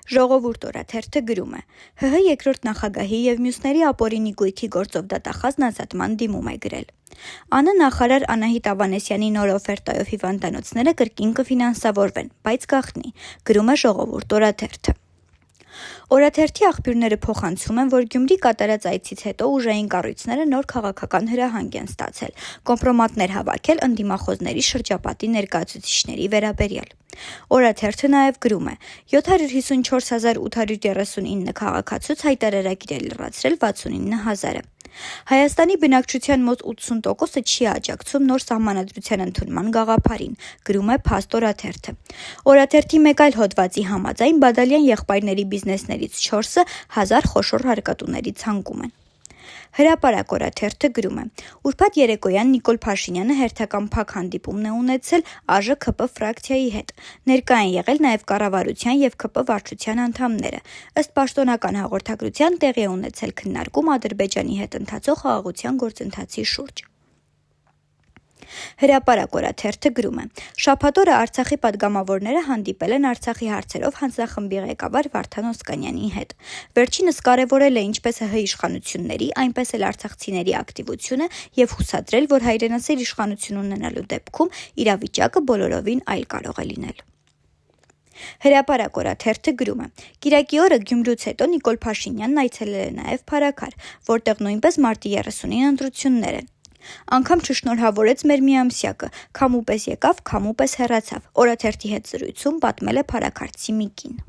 Ժողովուրդ օրաթերթը գրում է. ՀՀ երկրորդ նախագահի և մյուսների ապօրինի գույքի գործով դատախազն ազատման դիմում է գրել։ ԱՆ նախարար Անահիտ Ավանեսյանի նոր օֆերտայով հիվանդանոցները կրկին կֆինանսավորվեն, բայց գաղտնի, գրում է Ժողովուրդ օրաթերթը։ Օրաթերթի աղբյուրները փոխանցում են, որ Գյումրի կատարած այցից հետո ուժային կառույցները նոր քաղաքական հրահանգ են ստացել, կոմպրոմատներ հավաքել ընդդիմախոզների շրջապատի ներկայացուցիչների վերաբերյալ։ Օրաթերթը նաև գրում է. 754.839 քաղաքացուց հայտարարագիր է լրացրել 69 000-ը։ Հայաստանի բնակչության մոտ 80%-ը չի աջակցում նոր սահմանադրության ընդունման գաղափարին, գրում է Փաստ օրաթերթը։ Օրաթերթի մեկ այլ հոդվածի համաձայն Բադալյան եղբայրների բիզնեսներից 4-ը 1000 խոշոր հարկատուների ցանկում են։ Հրապարակ օրաթերթը գրում է. Ուրբաթ երեկոյան Նիկոլ Փաշինյանը հերթական փակ հանդիպումն է ունեցել ԱԺ-ՔՊ ֆրակցիայի հետ։ Ներկա են եղել նաև կառավարության և ՔՊ վարչության անդամները։ Ըստ պաշտոնական հաղորդագրության տեղի է ունեցել քննարկում Ադրբեջանի հետ ընթացող խաղաղության գործընթացի շուրջ։ Հրապարակ օրաթերթը գրում է. Շաբաթ օրը Արցախի պատգամավորները հանդիպել են Արցախի հարցերով հանձնախմբի ղեկավար Վարդան Օսկանյանի հետ։ Վերջինս կարևորել է ինչպես ՀՀ իշխանությունների, այնպես էլ արցախցիների ակտիվությունը և հուսադրել, որ հայրենասեր իշխանություն ունենալու դեպքում իրավիճակը բոլորովին այլ կարող է լինել։ Հրապարակ օրաթերթը գրում է. Կիրակի օրը Գյումրուց հետո Նիկոլ Փաշինյանն այցելել է նաև Փարաքար, որտեղ նույնպես մարտի 30-ին ընտրություններ են։ Անգամ չշնորհավորեց մեր միամսյակը, քամու պես եկավ, քամու պես հեռացավ, օրաթերթի հետ զրույցում պատմել է փարաքարցի մի կին։